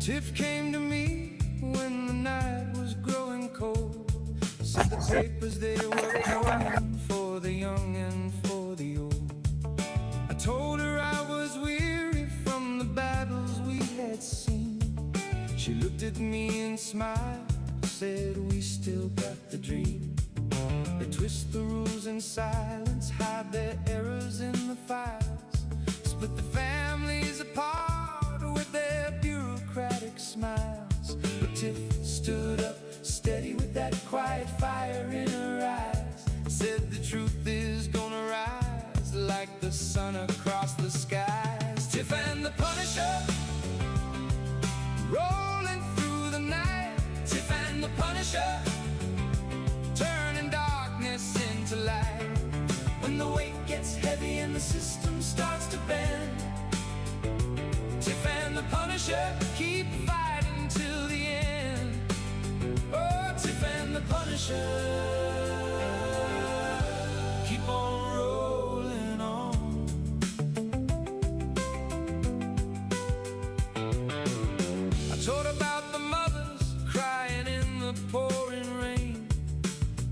Tiff came to me when the night was growing cold. Said the papers they were calling for the young and for the old. I told her I was weary from the battles we had seen. She looked at me and smiled, said we still got the dream. They twist the rules in silence, hide their errors in the files, split the families apart with their bureaucratic smiles. But Tiff stood up steady with that quiet fire in her eyes, said the truth is gonna rise like the sun across the skies. Tiff and the Punisher, rolling through the night. Tiff and the Punisher, turning darkness into light. When the weight gets heavy and the system starts to bend, Tiff and the Punisher keep fighting till the end. Oh, Tiff and the Punisher keep on rolling on. I told about the mothers crying in the pouring rain,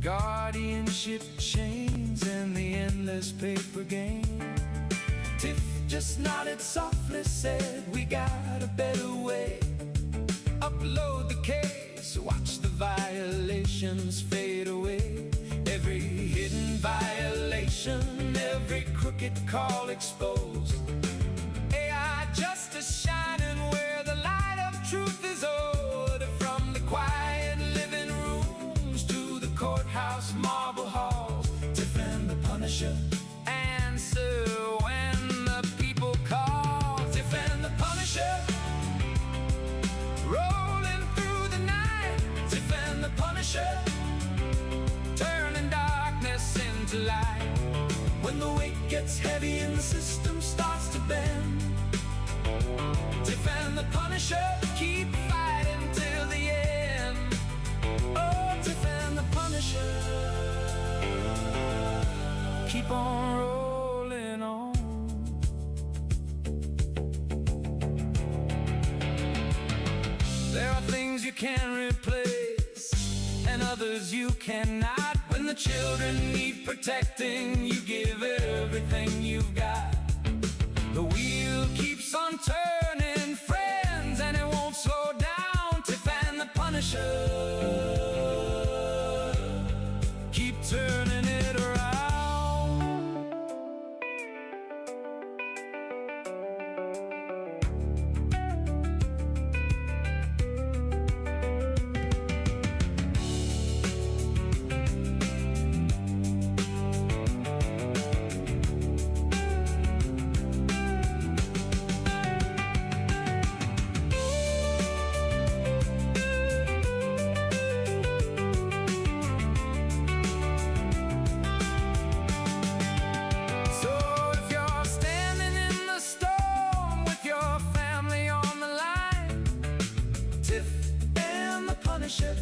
guardianship chains and the endless paper game. Tiff just nodded softly, said we got a better way. Upload the case, watch the violations fade away. Every hidden violation, every crooked call exposed. AI justice shining where the light of truth is owed. From the quiet living rooms to the courthouse marble halls, Tiff and the Punisher answer when the people call. Tiff and the Punisher, rolling through the night. Tiff and the Punisher, turning darkness into light. When the weight gets heavy and the system starts to bend, Tiff and the Punisher keep fighting till the end. Oh, Tiff and the Punisher keep on rolling on. There are things you can replace and others you cannot. When the children need protecting, you give everything you've got. The wheel keeps on turning, friends, and it won't slow down. Tiff and the Punisher keep turning it around.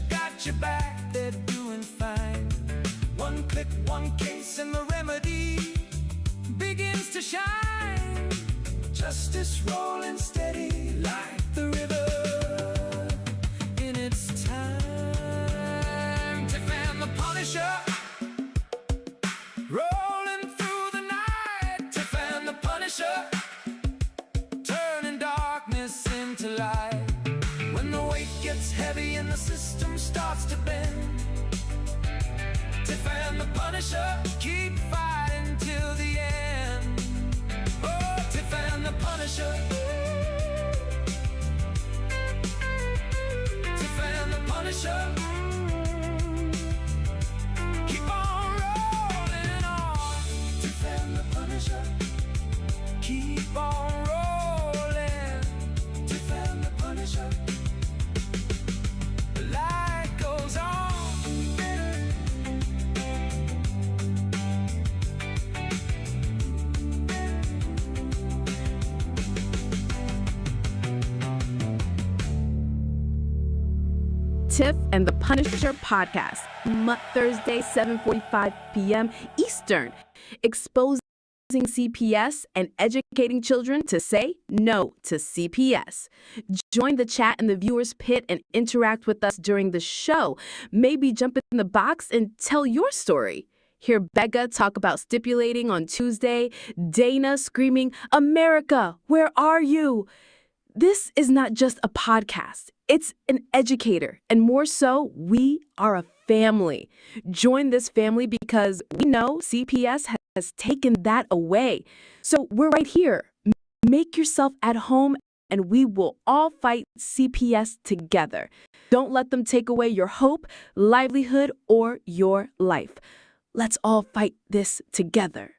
Got your back, they're doing fine. One click, one case, and the remedy begins to shine. Justice rolling steady like the river in its time. Tiff and the Punisher, rolling through the night. Tiff and the Punisher, turning darkness into light. When the weight gets heavy and the system starts to bend, Tiff and the Punisher keep fighting till the end. Oh, Tiff and the Punisher, Tiff and the Punisher keep on rolling on. Tiff and the Punisher keep on rolling. Tiff and the Punisher, the light goes on. Tiff and The Punisher podcast, Thursday, 7:45 p.m. Eastern. Exposé CPS and educating children to say no to CPS. Join the chat in the viewers pit and interact with us during the show. Maybe jump in the box and tell your story. Hear Becca talk about stipulating on Tuesday, Dana screaming, "America, where are you?" This is not just a podcast. It's an educator. And more so, we are a family. Join this family because we know CPS has taken that away. So we're right here. Make yourself at home and we will all fight CPS together. Don't let them take away your hope, livelihood, or your life. Let's all fight this together.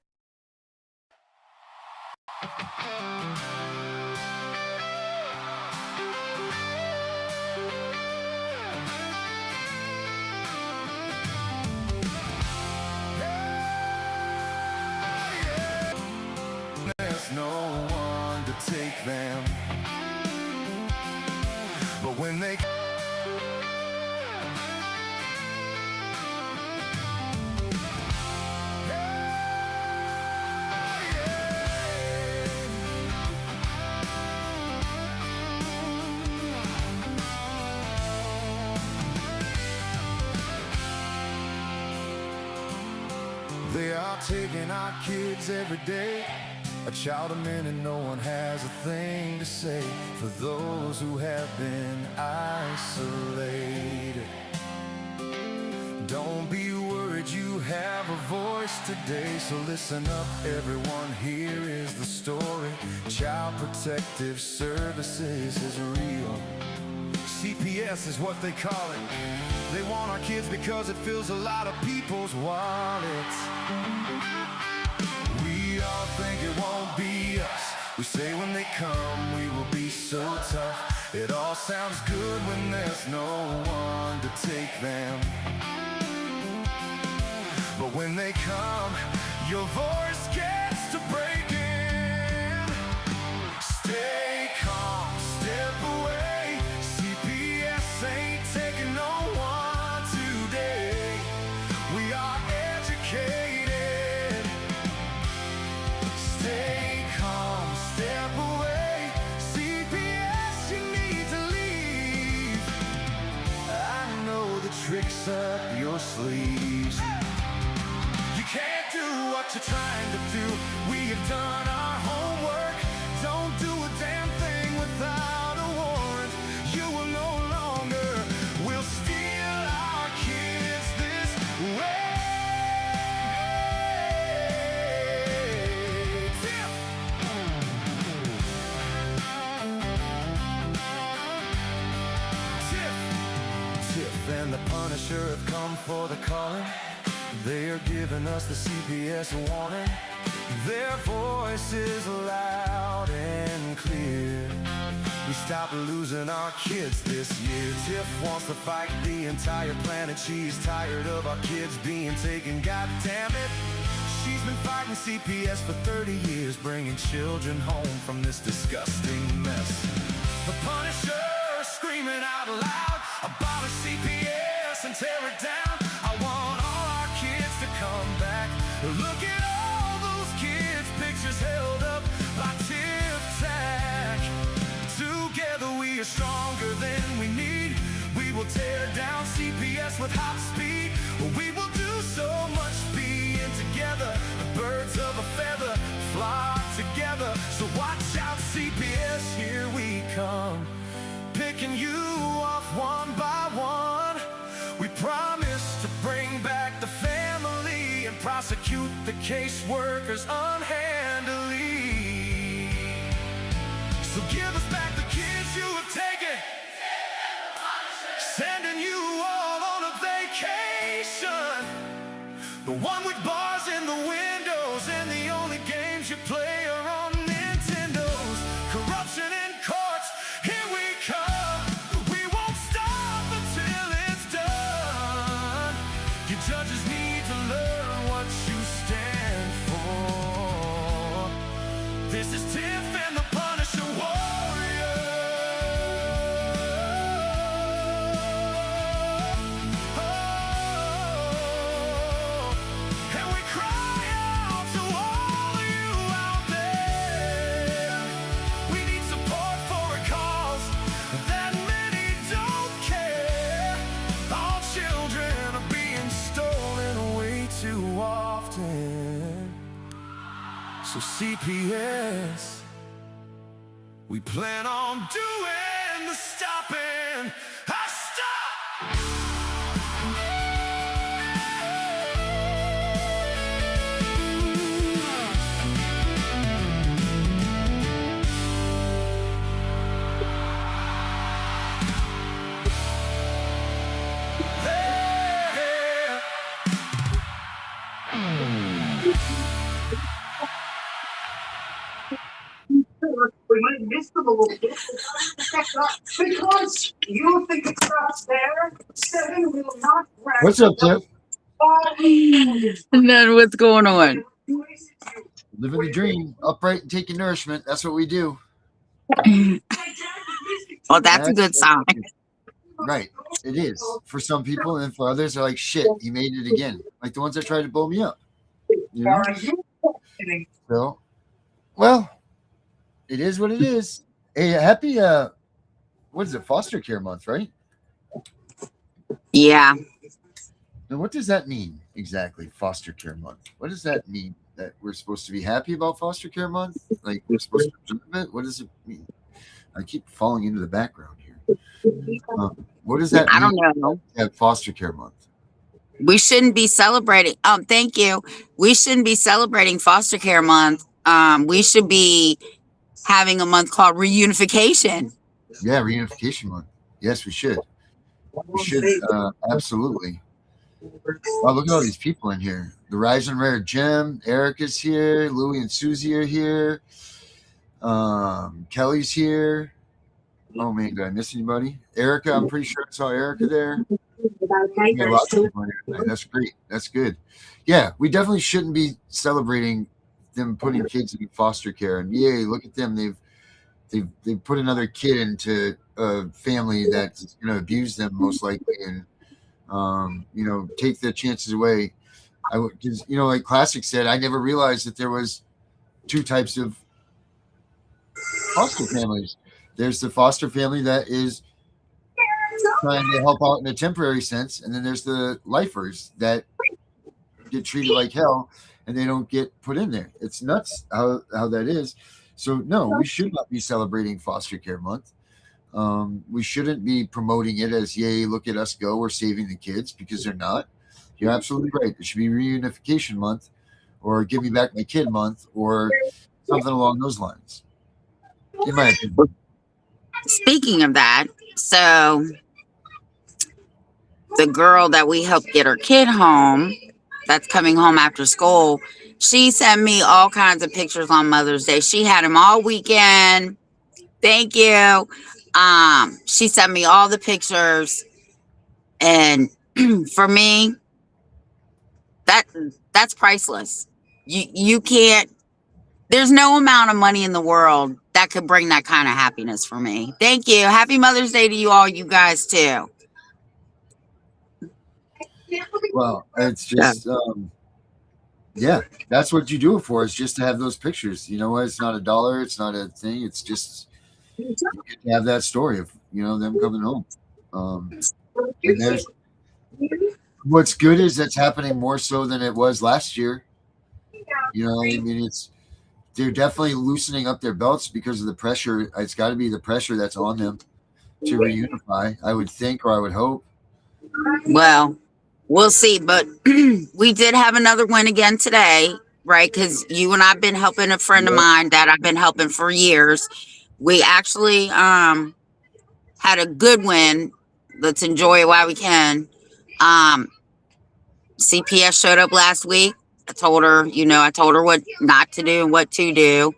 There's no one to take them, but when they they are taking our kids every day. A child a minute, no one has a thing to say for those who have been isolated. Don't be worried, you have a voice today. So listen up, everyone, here is the story. Child Protective Services is real. CPS is what they call it. They want our kids because it fills a lot of people's wallets. We all think it won't be us. We say when they come we will be so tough. It all sounds good when there's no one to take them, but when they come, your voice gets to breaking. Stay calm, step away. CPS ain't taking no one today. We are educated. Stay calm, step away. CPS, you need to leave. I know the tricks up your sleeves. You can't do what you're trying to do. We have done our homework. Don't do a damn thing without a warrant. You will no longer will steal our kids this way. Tiff and the Punisher have come for the calling. They are giving us the CPS warning. Their voice is loud and clear. We stopped losing our kids this year. Tiff wants to fight the entire planet. She's tired of our kids being taken, god damn it. She's been fighting CPS for 30 years, bringing children home from this disgusting mess. The Punisher screaming out loud, abolish CPS and tear it down. I want all our kids to come back. Look at all those kids' pictures held up by Tic-Tac. Together we are stronger than we need. We will tear down CPS with hot speed. We will do so much being together. The birds of a feather flock together. So watch out, CPS, here we come, picking you off one by one. We promise to bring back the family and prosecute the caseworkers unhandily. So give us back the kids you have taken, sending you all on a vacation. The one with bars in the windows and the only games you play are on Nintendos. Corruption in courts, here we come. We won't stop until it's done. Your judges need to learn what you stand for. This is Tiff and the Punisher Warrior. Oh, and we So CPS, we plan on doing the stopping. I stop. We might miss them a little bit. Because you think it stops there, 7 will not grant. What's up, Tiff? And then what's going on? Living the dream, upright and taking nourishment. That's what we do. Well, that's a good sign. Right. It is. For some people, and for others, they're like, shit, he made it again. Like the ones that tried to blow me up. You know? So, well, it is what it is. Hey, happy, what is it, foster care month, right? Yeah. Now, what does that mean exactly, foster care month? What does that mean? That we're supposed to be happy about foster care month? Like we're supposed to observe it? What does it mean? I keep falling into the background here. What does that mean? I don't know. At foster care month. We shouldn't be celebrating. Thank you. We shouldn't be celebrating foster care month. We should be having a month called reunification. Yeah, reunification month. Yes, we should. We should absolutely. Oh, look at all these people in here. The Rise and Rare Gem, Erica's here, Louie and Susie are here. Kelly's here. Oh man, did I miss anybody? Erica, I'm pretty sure I saw Erica there. Yeah, lots of people in here tonight. That's great. That's good. Yeah, we definitely shouldn't be celebrating them putting kids in foster care. And yay, look at them. They've put another kid into a family that's going to abuse them most likely, and you know, take the chances away. Because you know, like Classic said, I never realized that there was two types of foster families. There's the foster family that is trying to help out in a temporary sense, and then there's the lifers that get treated like hell and they don't get put in there. It's nuts how that is. So no, we should not be celebrating foster care month. We shouldn't be promoting it as, yay, look at us go, we're saving the kids, because they're not. You're absolutely right. It should be reunification month, or give me back my kid month, or something along those lines, in my opinion. Speaking of that, so the girl that we helped get her kid home, that's coming home after school, she sent me all kinds of pictures on Mother's Day. She had him all weekend. Thank you. She sent me all the pictures, and for me, that's priceless. You can't. There's no amount of money in the world that could bring that kind of happiness for me. Thank you. Happy Mother's Day to you all, you guys too. Well, it's just, yeah, that's what you do it for, is just to have those pictures. You know what? It's not $1. It's not a thing. It's just you get to have that story of, you know, them coming home. And there's, what's good is that's happening more so than it was last year. You know, I mean, they're definitely loosening up their belts because of the pressure. It's got to be the pressure that's on them to reunify, I would think, or I would hope. Well, we'll see. But we did have another win again today, right? Because you and I've been helping a friend of mine that I've been helping for years. We actually had a good win. Let's enjoy it while we can. CPS showed up last week. I told her, what not to do and what to do.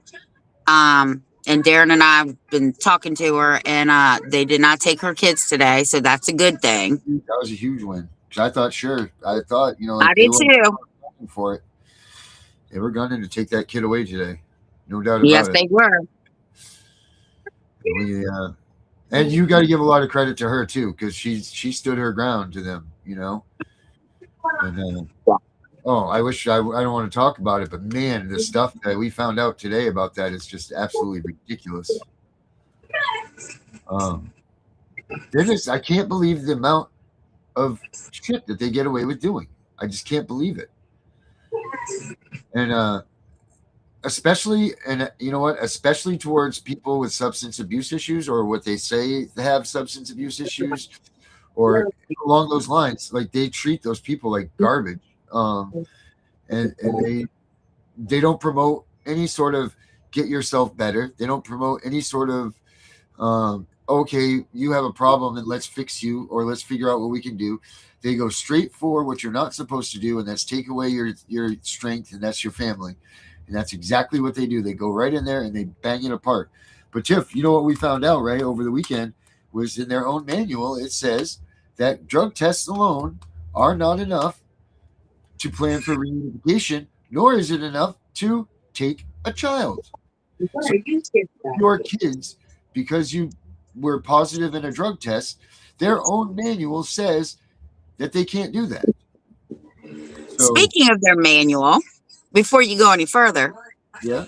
And Darren and I have been talking to her, and they did not take her kids today, so that's a good thing. That was a huge win. I thought, you know, I did too. For it, they were gunning to take that kid away today, no doubt about it. Yes, they were. And you got to give a lot of credit to her too, because she stood her ground to them, you know. And I wish I don't want to talk about it, but man, the stuff that we found out today about that is just absolutely ridiculous. I can't believe the amount of shit that they get away with doing. I just can't believe it. And especially, and you know what, especially towards people with substance abuse issues, or what they say they have substance abuse issues, or along those lines. Like, they treat those people like garbage. And they don't promote any sort of get yourself better. They don't promote any sort of okay, you have a problem and let's fix you, or let's figure out what we can do. They go straight for what you're not supposed to do, and that's take away your strength, and that's your family. And that's exactly what they do. They go right in there and they bang it apart. But Tiff, you know what we found out, right, over the weekend was in their own manual, it says that drug tests alone are not enough to plan for reunification, nor is it enough to take a child. So your kids, because you were positive in a drug test, their own manual says that they can't do that. So, Speaking of their manual, before you go any further, yeah,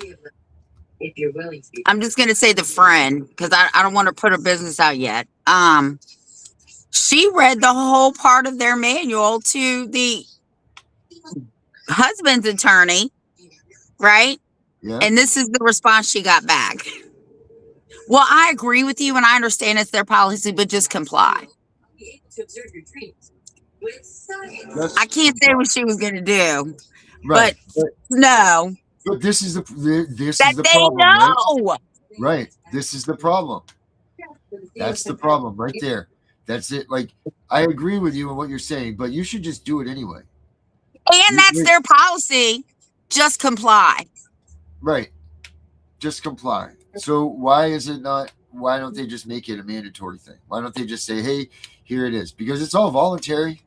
If you're willing to. I'm just going to say the friend, because I don't want to put her business out yet. She read the whole part of their manual to the husband's attorney, right? yeah, And this is the response she got back. Well, I agree with you, and I understand it's their policy, but just comply. Just I can't say what she was going to do, right. but no, But this is this that is the they problem, right? know. Right. This is the problem. That's the problem right there. That's it. Like, I agree with you on what you're saying, but you should just do it anyway. And that's their policy. Just comply. Right. Just comply. So why is it not? Why don't they just make it a mandatory thing? Why don't they just say, "Hey, here it is"? Because it's all voluntary.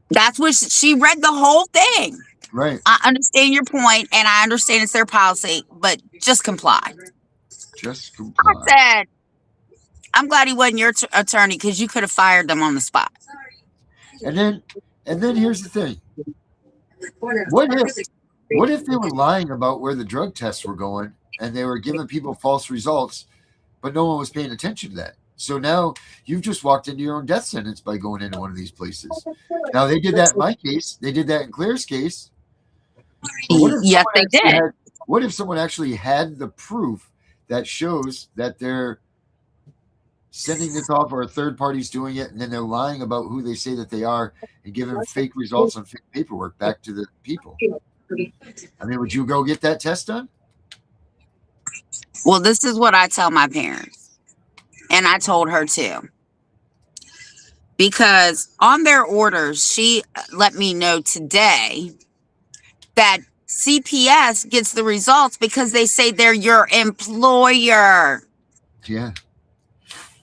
That's what she read the whole thing. Right. I understand your point, and I understand it's their policy, but just comply. Just I comply. said, I'm glad he wasn't your attorney, because you could have fired them on the spot. And then here's the thing. What if they were lying about where the drug tests were going, and they were giving people false results, but no one was paying attention to that? So now you've just walked into your own death sentence by going into one of these places. Now, they did that in my case. They did that in Claire's case. But Yes, they did. What if someone actually had the proof that shows that they're sending this off, or a third party's doing it, and then they're lying about who they say that they are and giving fake results on fake paperwork back to the people? I mean, would you go get that test done? Well, this is what I tell my parents. And I told her too. Because on their orders, she let me know today that CPS gets the results because they say they're your employer. Yeah.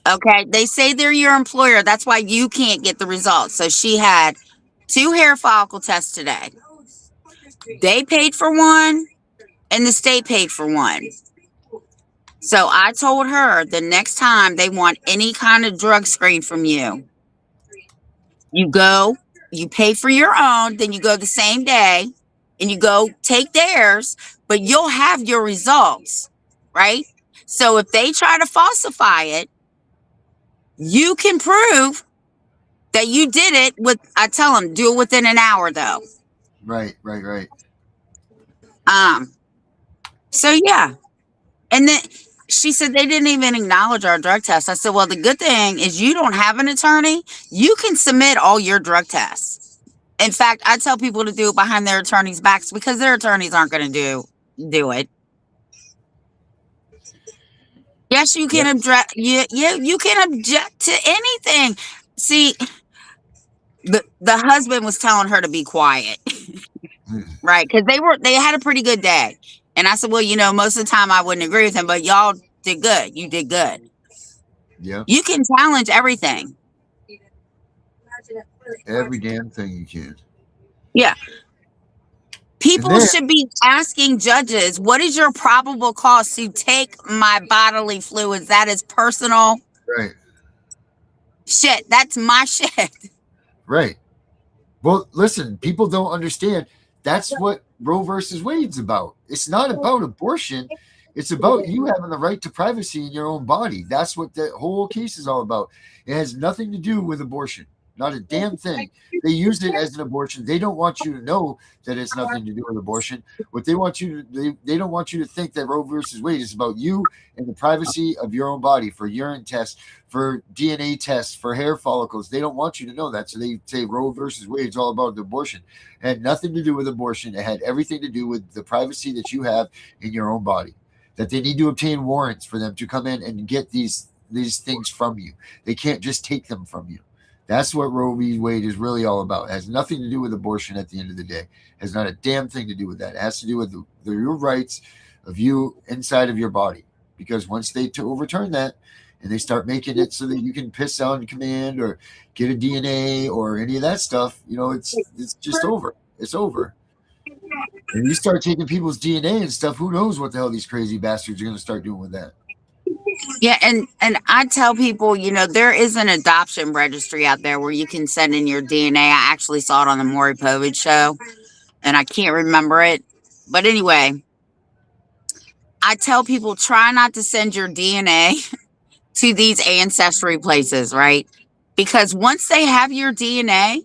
Okay. They say they're your employer. That's why you can't get the results. So she had 2 hair follicle tests today. They paid for one, and the state paid for one. So I told her the next time they want any kind of drug screen from you, you go, you pay for your own, then you go the same day and you go take theirs, but you'll have your results, right? So if they try to falsify it, you can prove that you did it with, I tell them, do it within an hour though. Right. So yeah. And then she said they didn't even acknowledge our drug test. I said, well, the good thing is you don't have an attorney. You can submit all your drug tests. In fact, I tell people to do it behind their attorneys' backs because their attorneys aren't going to do it. Yes, you can object. You can object to anything. See, the husband was telling her to be quiet, right? Because they had a pretty good day. And I said, well, you know, most of the time I wouldn't agree with him, but y'all did good. You did good. Yeah. You can challenge everything. Every damn thing you can. Yeah. People should be asking judges, what is your probable cause to take my bodily fluids? That is personal. Right. Shit. That's my shit. Right. Well, listen, people don't understand. That's what Roe versus Wade's about. It's not about abortion. It's about you having the right to privacy in your own body. That's what the whole case is all about. It has nothing to do with abortion. Not a damn thing. They used it as an abortion. They don't want you to know that it's nothing to do with abortion. What they want you to, they don't want you to think that Roe versus Wade is about you and the privacy of your own body, for urine tests, for DNA tests, for hair follicles. They don't want you to know that. So they say Roe versus Wade is all about the abortion. It had nothing to do with abortion. It had everything to do with the privacy that you have in your own body. That they need to obtain warrants for them to come in and get these things from you. They can't just take them from you. That's what Roe v. Wade is really all about. It has nothing to do with abortion at the end of the day. It has not a damn thing to do with that. It has to do with your rights of you inside of your body. Because once they overturn that and they start making it so that you can piss on command or get a DNA or any of that stuff, it's just over. It's over. And you start taking people's DNA and stuff, who knows what the hell these crazy bastards are going to start doing with that. Yeah, and I tell people, there is an adoption registry out there where you can send in your DNA. I actually saw it on the Maury Povich show, and I can't remember it. But anyway, I tell people, try not to send your DNA to these ancestry places, right? Because once they have your DNA,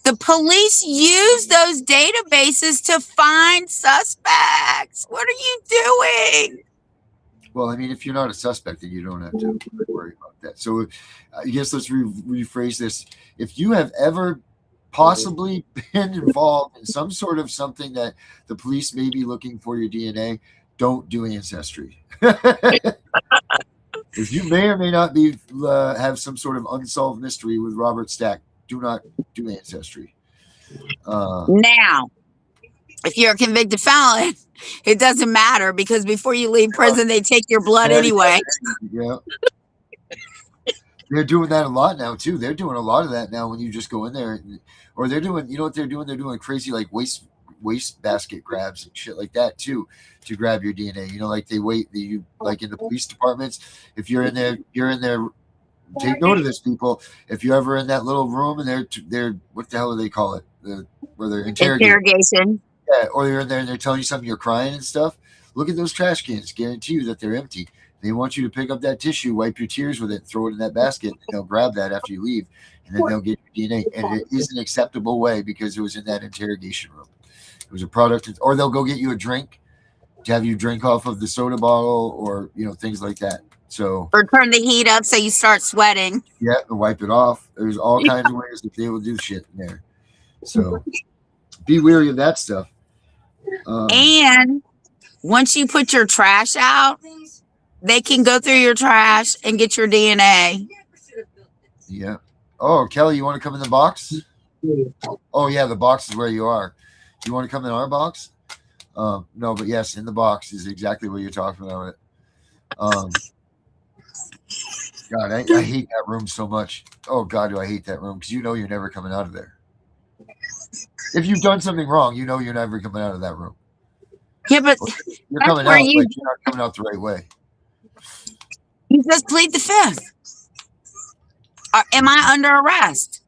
the police use those databases to find suspects. What are you doing? Well, I mean, if you're not a suspect, then you don't have to worry about that. So I guess let's rephrase this. If you have ever possibly been involved in some sort of something that the police may be looking for your DNA, don't do ancestry. If you may or may not be have some sort of unsolved mystery with Robert Stack, do not do ancestry. Now, if you're a convicted felon, it doesn't matter, because before you leave prison, they take your blood anyway. Yeah. They're doing that a lot now too. They're doing a lot of that now when you just go in there, or they're doing, what they're doing? They're doing crazy like waste basket grabs and shit like that too, to grab your DNA. Like like in the police departments, if you're in there, take note of this, people. If you're ever in that little room and they're what the hell do they call it? Where they're Interrogation. Yeah, or you're in there and they're telling you something, you're crying and stuff. Look at those trash cans. Guarantee you that they're empty. They want you to pick up that tissue, wipe your tears with it, throw it in that basket, and they'll grab that after you leave, and then they'll get your DNA. And it is an acceptable way because it was in that interrogation room. It was a product, or they'll go get you a drink to have you drink off of the soda bottle, or things like that. So, or turn the heat up so you start sweating. Yeah, and wipe it off. There's all kinds of ways that they will do shit in there. So be wary of that stuff. And once you put your trash out, they can go through your trash and get your DNA. Yeah. Oh, Kelly, you want to come in the box? Oh, yeah, the box is where you are. You want to come in our box? No, but yes, in the box is exactly what you're talking about. God, I hate that room so much. Oh, God, do I hate that room, because you're never coming out of there. If you've done something wrong, you're never coming out of that room. Yeah, but you're coming out, you're not coming out the right way. You just plead the fifth. Am I under arrest?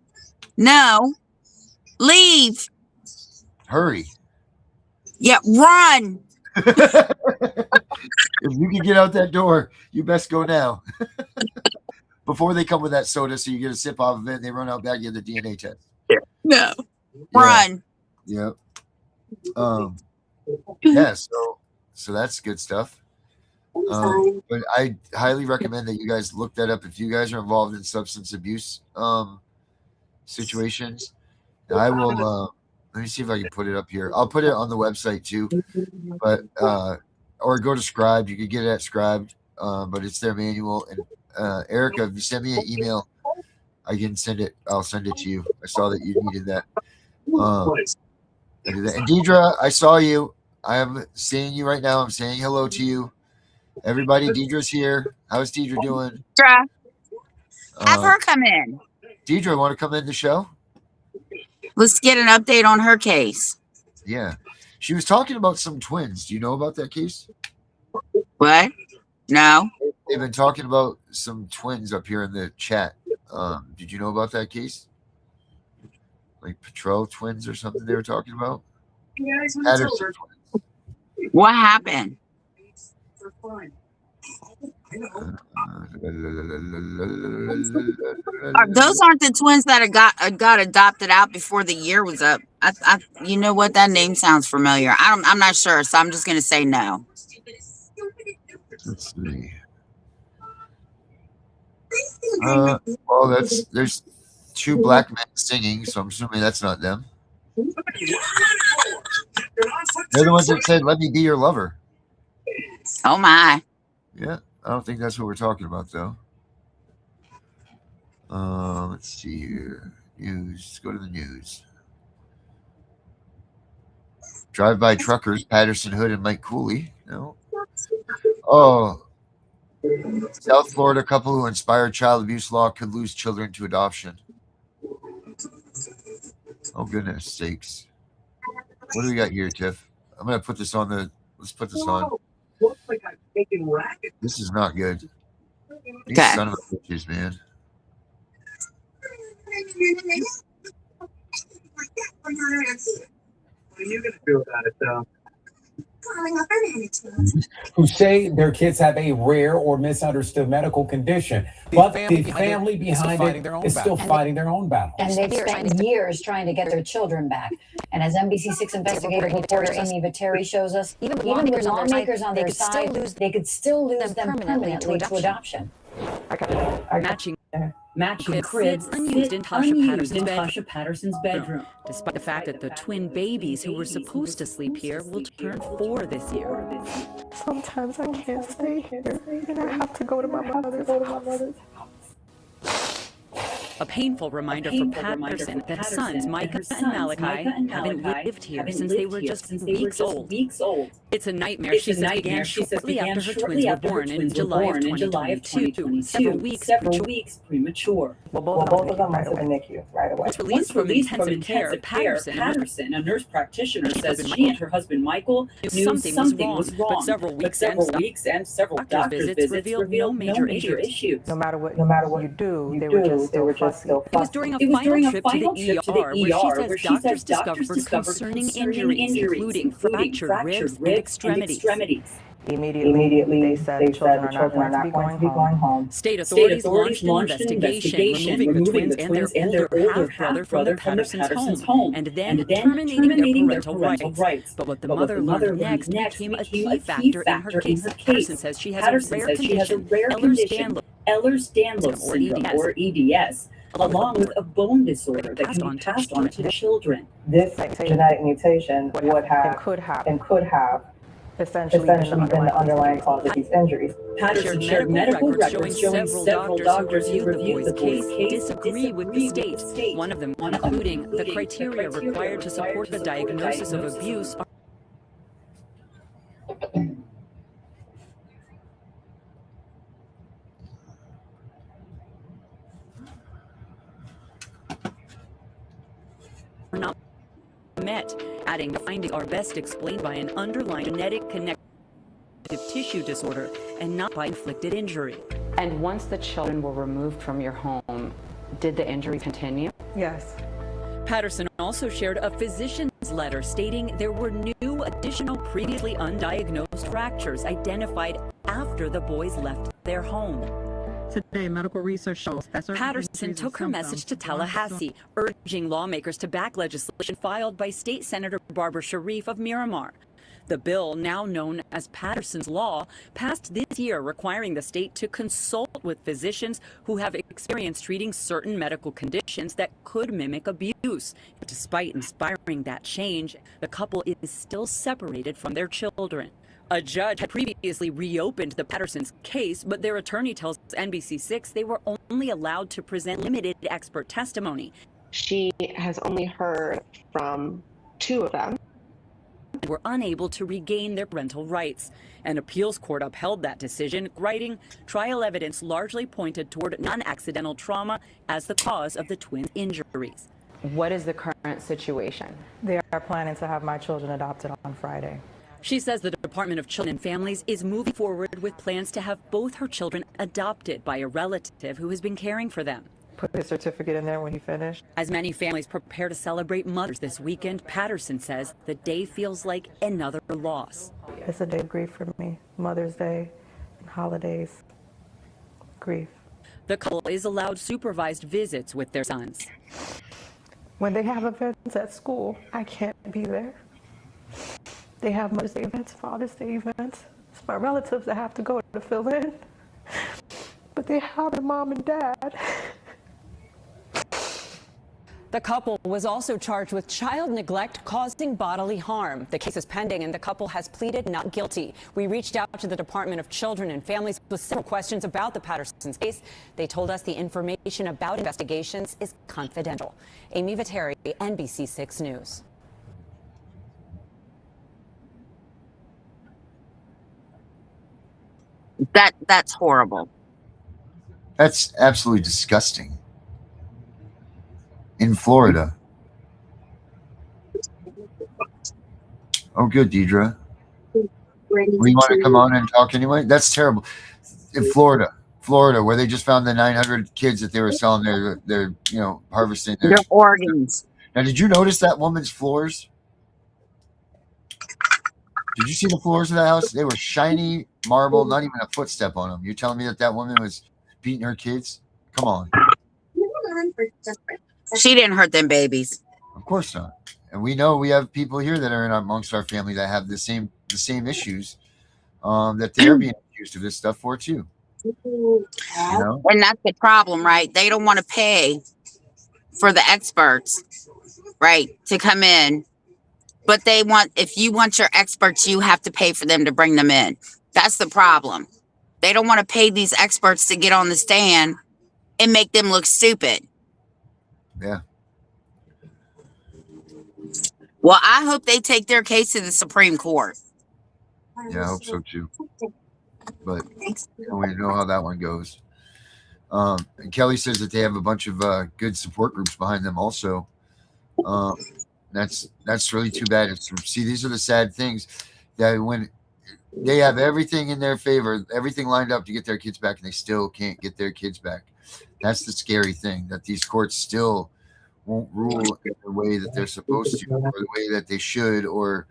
No. Leave. Hurry. Yeah, run. If you can get out that door, you best go now. Before they come with that soda, so you get a sip off of it, and they run out back and get the DNA test. No. Run. Yeah. Yeah. So that's good stuff. But I highly recommend that you guys look that up if you guys are involved in substance abuse situations. I will. Let me see if I can put it up here. I'll put it on the website too. But or go to Scribd. You can get it at Scribd. But it's their manual. And Erica, if you send me an email, I can send it. I'll send it to you. I saw that you needed that. I do that. And Deidre, I saw you. I am seeing you right now. I'm saying hello to you. Everybody, Deidre's here. How's Deidre doing? Have her come in. Deidre, want to come in the show? Let's get an update on her case. Yeah. She was talking about some twins. Do you know about that case? What? No. They've been talking about some twins up here in the chat. Did you know about that case? Like Patrol twins or something they were talking about? What happened? Those aren't the twins that got adopted out before the year was up. You know what? That name sounds familiar. I'm not sure, so I'm just gonna say no. Let's see. Well, there's two black men singing, so I'm assuming that's not them. They're the ones that said, "Let me be your lover." Oh my. Yeah, I don't think that's what we're talking about, though. Let's see here. News. Go to the news. Drive-by truckers, Patterson Hood and Mike Cooley. No. Oh. South Florida couple who inspired child abuse law could lose children to adoption. Oh, goodness sakes. What do we got here, Tiff? I'm going to put this on the... Let's put this on. This is not good. These Okay. son of a bitches, man. What are you going to do about it, though? Who say their kids have a rare or misunderstood medical condition, but the family behind it is still fighting their own battle. And they've spent years trying to get their children back. And as NBC6 investigative reporter Amy Viteri shows us, even with lawmakers on their side, they could still lose them permanently to adoption. Matching cribs unused in Tasha Patterson's bedroom, despite the fact that the twin babies who were supposed to sleep here will turn 4 this year. Sometimes I can't stay here, and I have to go to my mother's house. A painful reminder for Patterson that his sons, Micah and Malachi, haven't lived here since they were just weeks old. It's a nightmare, she says, began shortly after her twins were born in July of 2022, several weeks premature. Well, both of them went to the NICU right away. Once released from intensive care, Patterson, a nurse practitioner, says she and her husband Michael knew something was wrong, but several weeks and several doctor's visits revealed no major issues. No matter what you do, they were just still fussy. It was during a final trip to the ER where she says doctors discovered concerning injuries, including fractured ribs and extremities. Immediately, they said the children are not going to be going home. State authorities launched an investigation, removing the twins and their older half-brother from the Patterson's home, and then terminating their parental rights. But what the mother learned next became a key factor in her case. Patterson says she has a rare condition, Ehlers-Danlos syndrome, or EDS, along with a bone disorder that can be passed on to children. This genetic mutation would have and could have essentially been the underlying cause of these injuries. Patterson shared medical records showing several doctors who reviewed the boy's case disagree with the state. One of them including the criteria required to support the diagnosis of abuse are not met, adding the findings are best explained by an underlying genetic connective tissue disorder and not by inflicted injury. And once the children were removed from your home, did the injury continue? Yes. Patterson also shared a physician's letter stating there were new additional previously undiagnosed fractures identified after the boys left their home. Today, medical research shows that Patterson took her message to Tallahassee, urging lawmakers to back legislation filed by State Senator Barbara Sharif of Miramar. The bill, now known as Patterson's Law, passed this year, requiring the state to consult with physicians who have experience treating certain medical conditions that could mimic abuse. Despite inspiring that change, the couple is still separated from their children. A judge had previously reopened the Pattersons' case, but their attorney tells NBC6 they were only allowed to present limited expert testimony. She has only heard from 2 of them. And were unable to regain their parental rights. An appeals court upheld that decision, writing, trial evidence largely pointed toward non-accidental trauma as the cause of the twins' injuries. What is the current situation? They are planning to have my children adopted on Friday. She says the Department of Children and Families is moving forward with plans to have both her children adopted by a relative who has been caring for them. Put his certificate in there when he finished. As many families prepare to celebrate Mothers this weekend, Patterson says the day feels like another loss. It's a day of grief for me. Mother's Day and holidays. grief. The couple is allowed supervised visits with their sons. When they have events at school, I can't be there. They have Mother's Day events, Father's Day events. It's my relatives that have to go to fill in. But they have a mom and dad. The couple was also charged with child neglect causing bodily harm. The case is pending and the couple has pleaded not guilty. We reached out to the Department of Children and Families with several questions about the Pattersons case. They told us the information about investigations is confidential. Amy Viteri, NBC6 News. That's horrible. That's absolutely disgusting. In Florida. Oh, good, Deidre. We want to come on and talk anyway? That's terrible. In Florida, where they just found the 900 kids that they were selling their harvesting their organs. Now, did you notice that woman's floors? Did you see the floors of that house? They were shiny marble, not even a footstep on them. You're telling me that woman was beating her kids? Come on. She didn't hurt them babies. Of course not. And we know we have people here that are amongst our family that have the same issues that they're being accused of this stuff for too. You know? And that's the problem, right? They don't want to pay for the experts, right, to come in. But if you want your experts, you have to pay for them to bring them in. That's the problem. They don't want to pay these experts to get on the stand and make them look stupid. Yeah. Well, I hope they take their case to the Supreme Court. Yeah, I hope so too. But we know how that one goes. And Kelly says that they have a bunch of good support groups behind them also. That's really too bad. See, these are the sad things that when they have everything in their favor, everything lined up to get their kids back, and they still can't get their kids back. That's the scary thing, that these courts still won't rule in the way that they're supposed to, or the way that they should, or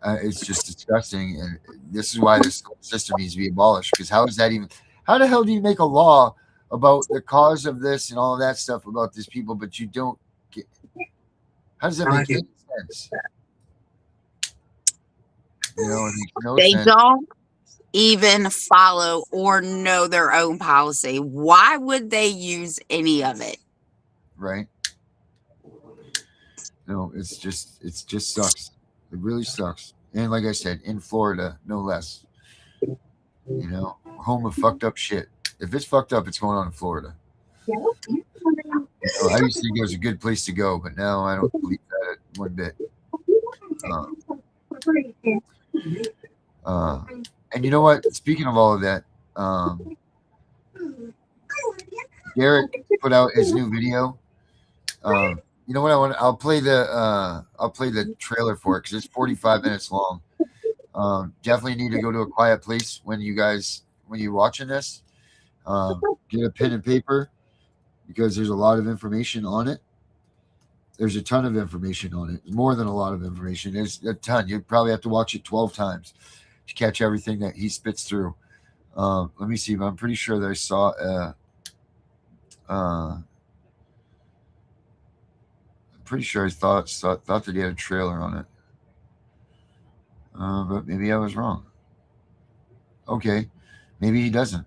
it's just disgusting. And this is why this system needs to be abolished, because how the hell do you make a law about the cause of this and all of that stuff about these people, but you don't get, how does that make any sense? You know, it makes no sense. Don't even follow or know their own policy. Why would they use any of it? Right. No, it just sucks. It really sucks. And like I said, in Florida, no less. You know, home of fucked up shit. If it's fucked up, it's going on in Florida. I used to think it was a good place to go, but now I don't believe that one bit. And you know what? Speaking of all of that, Derek put out his new video. You know what I want? I'll play the trailer for it because it's 45 minutes long. Definitely need to go to a quiet place when you're watching this. Get a pen and paper because there's a lot of information on it. There's a ton of information on it. More than a lot of information. There's a ton. You probably have to watch it 12 times to catch everything that he spits through. Let me see. But I'm pretty sure that I saw I'm pretty sure I thought that he had a trailer on it. But maybe I was wrong. Okay. Maybe he doesn't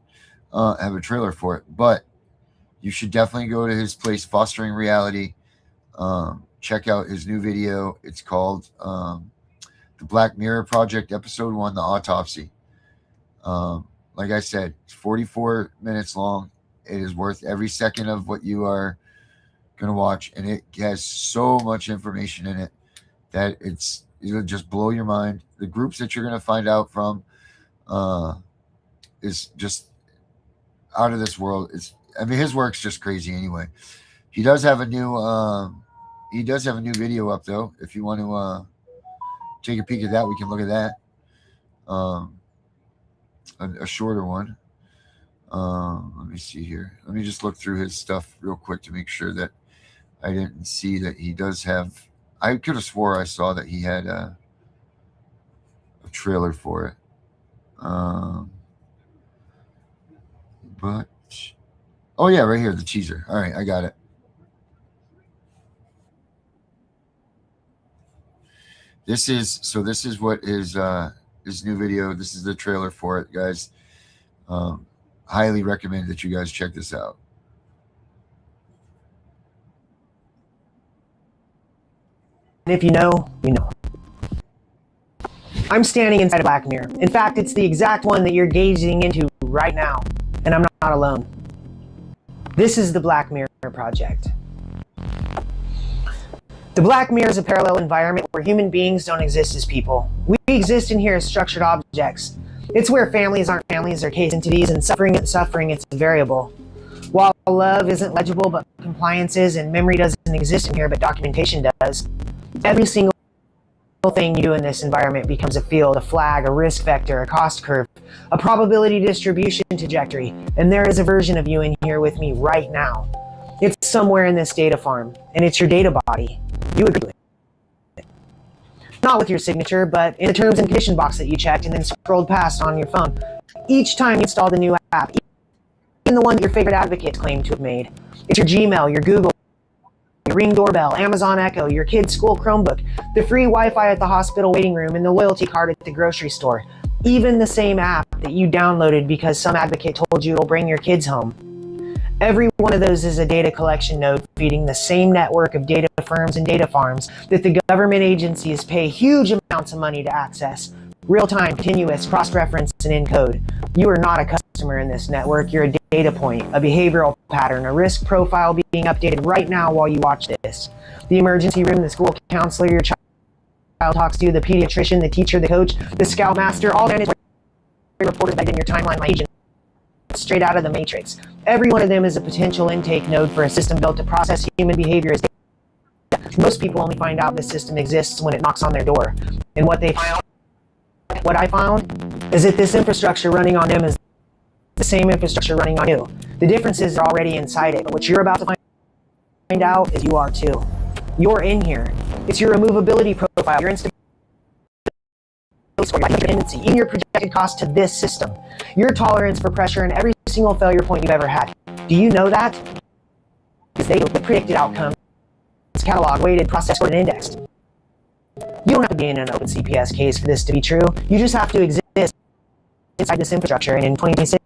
have a trailer for it. But you should definitely go to his place, Fostering Reality. Check out his new video. It's called The Black Mirror Project, Episode 1, The Autopsy. Like I said, it's 44 minutes long. It is worth every second of what you are going to watch. And it has so much information in it that it'll just blow your mind. The groups that you're going to find out from is just out of this world. His work's just crazy anyway. He does have a new video up though. If you want to take a peek at that, we can look at that. A shorter one. Let me see here. Let me just look through his stuff real quick to make sure that I didn't see that he does have. I could have swore I saw that he had a trailer for it. But Oh yeah, right here, the teaser. All right, I got it. This is what is this new video. This is the trailer for it, guys. Highly recommend that you guys check this out. And if you know, you know. I'm standing inside a black mirror. In fact, it's the exact one that you're gazing into right now. And I'm not alone. This is the Black Mirror Project. The Black Mirror is a parallel environment where human beings don't exist as people. We exist in here as structured objects. It's where families aren't families, they're case entities, and suffering isn't suffering, it's a variable. While love isn't legible, but compliance is, and memory doesn't exist in here, but documentation does. Every single thing you do in this environment becomes a field, a flag, a risk vector, a cost curve, a probability distribution trajectory, and there is a version of you in here with me right now. It's somewhere in this data farm, and it's your data body. You agree with it. Not with your signature, but in the terms and condition box that you checked and then scrolled past on your phone. Each time you installed a new app, even the one that your favorite advocates claim to have made. It's your Gmail, your Google, your Ring doorbell, Amazon Echo, your kid's school Chromebook, the free Wi-Fi at the hospital waiting room, and the loyalty card at the grocery store. Even the same app that you downloaded because some advocate told you it'll bring your kids home. Every one of those is a data collection node feeding the same network of data firms and data farms that the government agencies pay huge amounts of money to access. Real-time, continuous, cross-reference, and encode. You are not a customer in this network. You're a data point, a behavioral pattern, a risk profile being updated right now while you watch this. The emergency room, the school counselor, your child talks to, the pediatrician, the teacher, the coach, the scoutmaster, all that is reported in your timeline, my agent. Straight out of the matrix. Every one of them is a potential intake node for a system built to process human behavior as data. Most people only find out this system exists when it knocks on their door. And what I found is that this infrastructure running on them is the same infrastructure running on you. The differences are already inside it, but what you're about to find out is you are too. You're in here. It's your removability profile, your instability, your dependency, even your projected cost to this system, your tolerance for pressure, and every single failure point you've ever had. Do you know that? Because they predicted outcomes, catalog, weighted, processed, and indexed. You don't have to be in an open CPS case for this to be true. You just have to exist inside this infrastructure, and in 2026,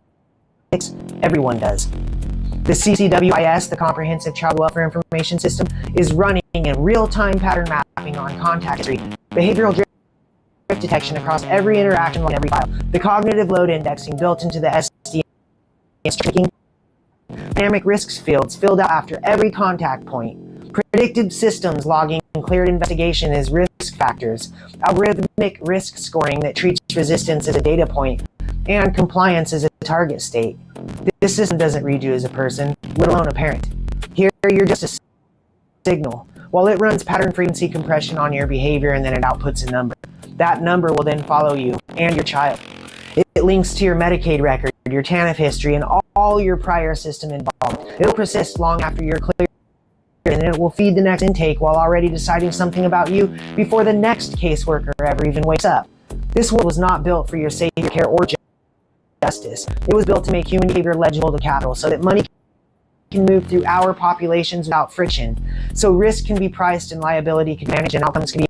everyone does. The CCWIS, the Comprehensive Child Welfare Information System, is running in real-time pattern mapping on contact history, behavioral drift detection across every interaction on every file, the cognitive load indexing built into the SDN tracking, dynamic risks fields filled out after every contact point, predictive systems logging cleared investigation as risk factors, algorithmic risk scoring that treats resistance as a data point, and compliance as a target state. This system doesn't read you as a person, let alone a parent. Here, you're just a signal, while it runs pattern frequency compression on your behavior and then it outputs a number. That number will then follow you and your child. It links to your Medicaid record, your TANF history, and all your prior system involved. It'll persist long after you're clear, and then it will feed the next intake while already deciding something about you before the next caseworker ever even wakes up. This world was not built for your savior care or justice. It was built to make human behavior legible to capital so that money can move through our populations without friction. So risk can be priced and liability can be managed and outcomes can be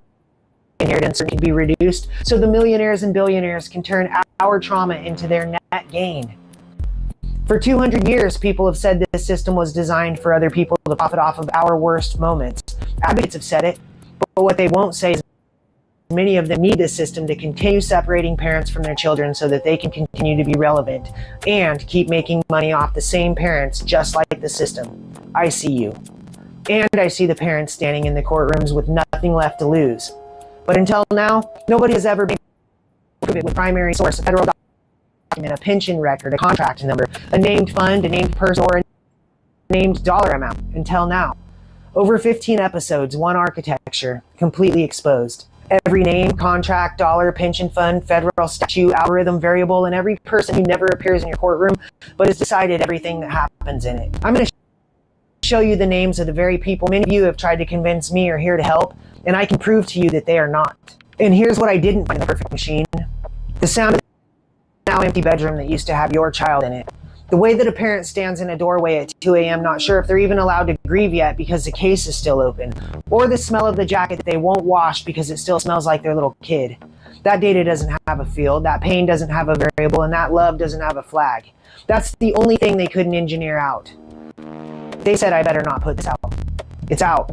inheritance can be reduced so the millionaires and billionaires can turn our trauma into their net gain. For 200 years, people have said this system was designed for other people to profit off of our worst moments. Advocates have said it, but what they won't say is many of them need this system to continue separating parents from their children so that they can continue to be relevant and keep making money off the same parents just like the system. I see you. And I see the parents standing in the courtrooms with nothing left to lose. But until now, nobody has ever been able to prove it with primary source, a federal document, a pension record, a contract number, a named fund, a named person, or a named dollar amount. Until now. Over 15 episodes, one architecture, completely exposed. Every name, contract, dollar, pension fund, federal statute, algorithm, variable, and every person who never appears in your courtroom, but has decided everything that happens in it. I'm going to show you the names of the very people many of you have tried to convince me are here to help, and I can prove to you that they are not. And here's what I didn't find in the perfect machine. The sound of the now empty bedroom that used to have your child in it. The way that a parent stands in a doorway at 2 a.m. not sure if they're even allowed to grieve yet because the case is still open, or the smell of the jacket that they won't wash because it still smells like their little kid. That data doesn't have a field, that pain doesn't have a variable, and that love doesn't have a flag. That's the only thing they couldn't engineer out. They said I better not put this out. It's out.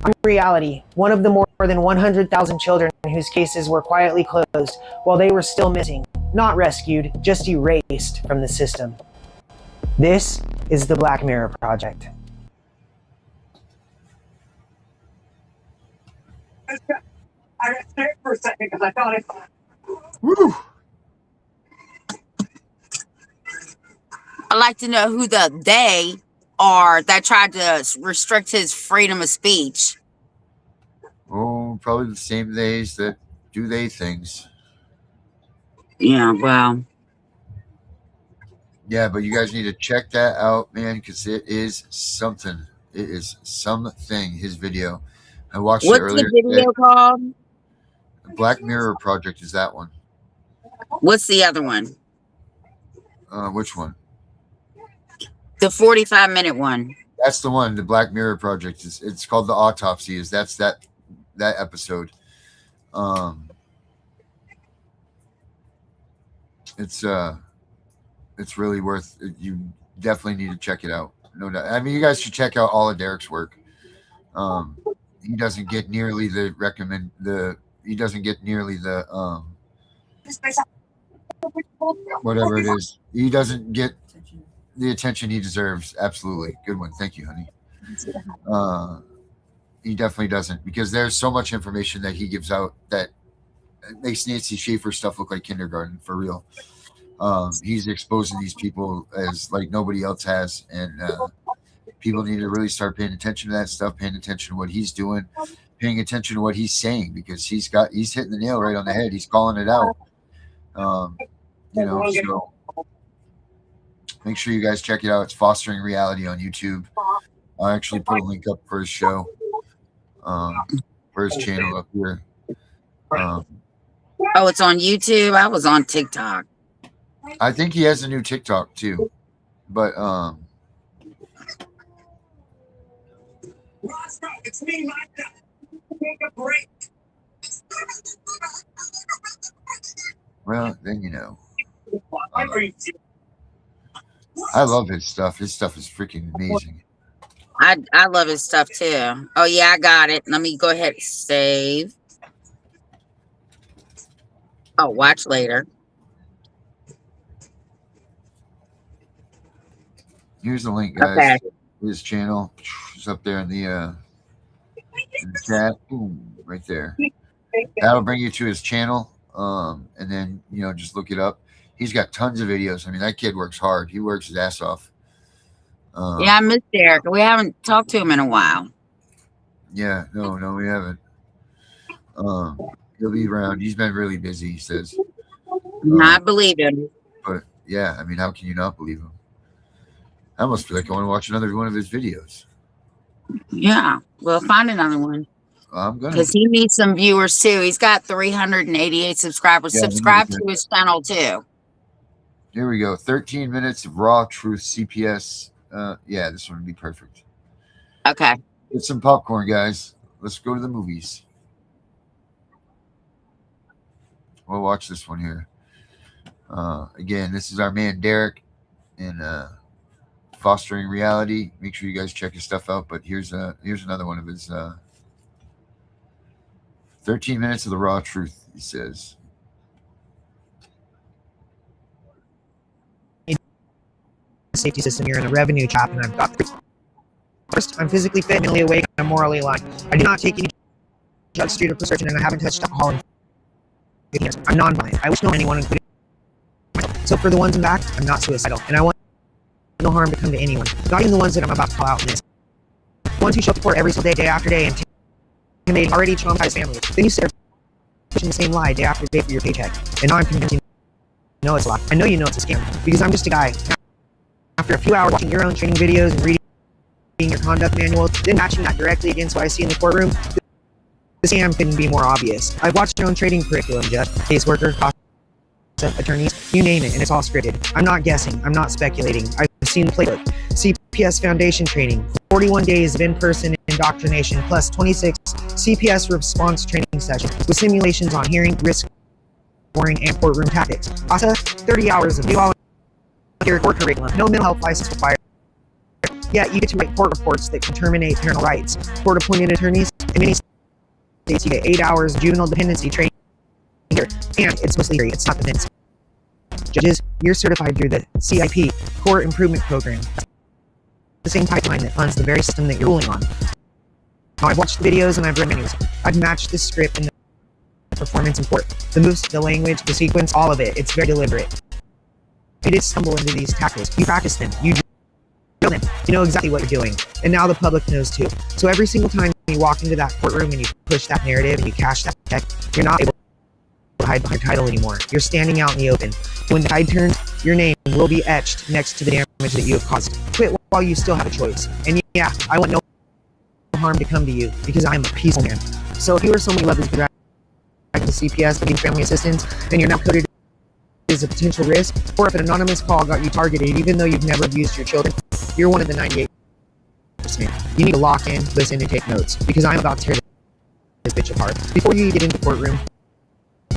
I'm reality, one of the more than 100,000 children whose cases were quietly closed while they were still missing, not rescued, just erased from the system. This is the Black Mirror Project. I got scared for a second because I thought I thought. Woo! I'd like to know who the they are that tried to restrict his freedom of speech. Oh, probably the same days that do they things. Yeah, well. Yeah, but you guys need to check that out, man, because it is something. It is something, his video. I watched it earlier. What's the video called? Black Mirror Project is that one. What's the other one? Which one? The 45-minute one. That's the one. The Black Mirror Project. It's called The Autopsy. That's that episode. It's really worth it. You definitely need to check it out. No doubt. I mean, you guys should check out all of Derek's work. He doesn't get nearly the whatever it is. He doesn't get the attention he deserves. Absolutely. Good one. Thank you, honey. He definitely doesn't, because there's so much information that he gives out that makes Nancy Schaefer stuff look like kindergarten for real. He's exposing these people as like nobody else has, and people need to really start paying attention to that stuff, paying attention to what he's doing, paying attention to what he's saying, because he's hitting the nail right on the head. He's calling it out. So make sure you guys check it out. It's Fostering Reality on YouTube. I'll actually put a link up for his show, for his channel up here. Oh, it's on YouTube? I was on TikTok. I think he has a new TikTok too, but It's me, Mike. Take a break. well, then I love his stuff. His stuff is freaking amazing. I love his stuff too. Oh yeah, I got it. Let me go ahead and save. Oh, watch later. Here's the link, guys. Okay. His channel is up there in the chat. Boom, right there. That'll bring you to his channel. And then just look it up. He's got tons of videos. I mean, that kid works hard. He works his ass off. Yeah, I miss Derek. We haven't talked to him in a while. Yeah, no, we haven't. He'll be around. He's been really busy, he says. I believe him. But yeah, I mean, how can you not believe him? I almost feel like I want to watch another one of his videos. Yeah, we'll find another one. I'm gonna, because he needs some viewers too. He's got 388 subscribers. Yeah, subscribe to his channel too. Here we go. 13 minutes of raw truth CPS. Yeah, this one would be perfect. Okay. Get some popcorn, guys. Let's go to the movies. We'll watch this one here. Again, this is our man Derek in Fostering Reality. Make sure you guys check his stuff out. But here's another one of his 13 minutes of the raw truth, he says. Safety system, you're in a revenue trap, and I've got first, I'm physically fit, mentally awake, and I'm morally aligned. I do not take any drugs due to prescription, and I haven't touched alcohol in 15 years. I'm non-violent. I wish no anyone, including myself. So for the ones in back, I'm not suicidal, and I want no harm to come to anyone, not even the ones that I'm about to call out in this. The ones who show up to court every single day after day, and intimidate already traumatized families. Then you start pushing the same lie day after day for your paycheck, and now I'm convinced you know it's a lie. I know you know it's a scam, because I'm just a guy. After a few hours watching your own training videos and reading your conduct manual, then matching that directly against what I see in the courtroom, the scam couldn't be more obvious. I've watched your own trading curriculum, Jeff. Caseworker, attorneys, you name it, and it's all scripted. I'm not guessing. I'm not speculating. I've seen the playbook. CPS foundation training, 41 days of in-person indoctrination, plus 26 CPS response training sessions with simulations on hearing, risk scoring, and courtroom tactics. Also, 30 hours of new volunteer court curriculum. No mental health license required. Yet you get to write court reports that can terminate parental rights. Court-appointed attorneys in many states, you get 8 hours juvenile dependency training here, and it's mostly free. It's not dependency. Judges, you're certified through the CIP Court Improvement Program, the same pipeline that funds the very system that you're ruling on. Now, I've watched the videos and I've read manuals. I've matched the script and the performance in court. The moves, the language, the sequence, all of it. It's very deliberate. You did stumble into these tactics. You practice them. You drill them. You know exactly what you're doing. And now the public knows too. So every single time you walk into that courtroom and you push that narrative and you cash that check, you're not able to hide behind your title anymore. You're standing out in the open. When the tide turns, your name will be etched next to the damage that you have caused. Quit while you still have a choice. And yeah, I want no harm to come to you because I am a peaceful man. So if you or someone you love is dragged to CPS, getting family assistance, and you're now coded as a potential risk, or if an anonymous call got you targeted even though you've never abused your children, you're one of the 98%. You need to lock in, listen, and take notes because I'm about to tear this bitch apart. Before you get into the courtroom,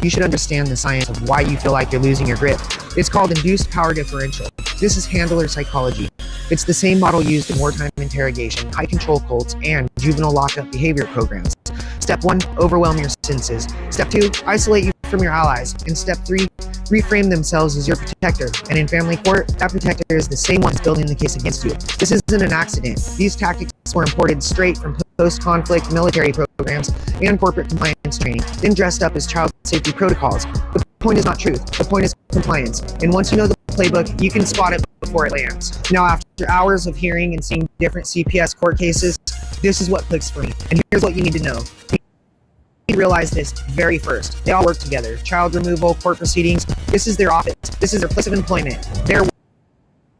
you should understand the science of why you feel like you're losing your grip. It's called induced power differential. This is handler psychology. It's the same model used in wartime interrogation, high control cults, and juvenile lockup behavior programs. Step 1, overwhelm your senses. Step 2, isolate you from your allies. And step 3, reframe themselves as your protector. And in family court, that protector is the same one building the case against you. This isn't an accident. These tactics were imported straight from post-conflict military programs and corporate compliance training, then dressed up as child safety protocols. The point is not truth. The point is compliance. And once you know the playbook, you can spot it before it lands. Now, after hours of hearing and seeing different CPS court cases, this is what clicks for me. And here's what you need to know. You need to realize this very first. They all work together. Child removal, court proceedings. This is their office. This is their place of employment. Their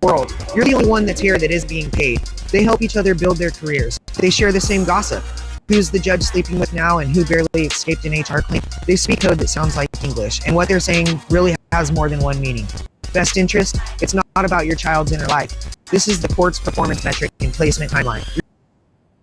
world. You're the only one that's here that is being paid. They help each other build their careers. They share the same gossip. Who's the judge sleeping with now and who barely escaped an HR claim? They speak code that sounds like English, and what they're saying really has more than one meaning. Best interest, it's not about your child's inner life. This is the court's performance metric and placement timeline.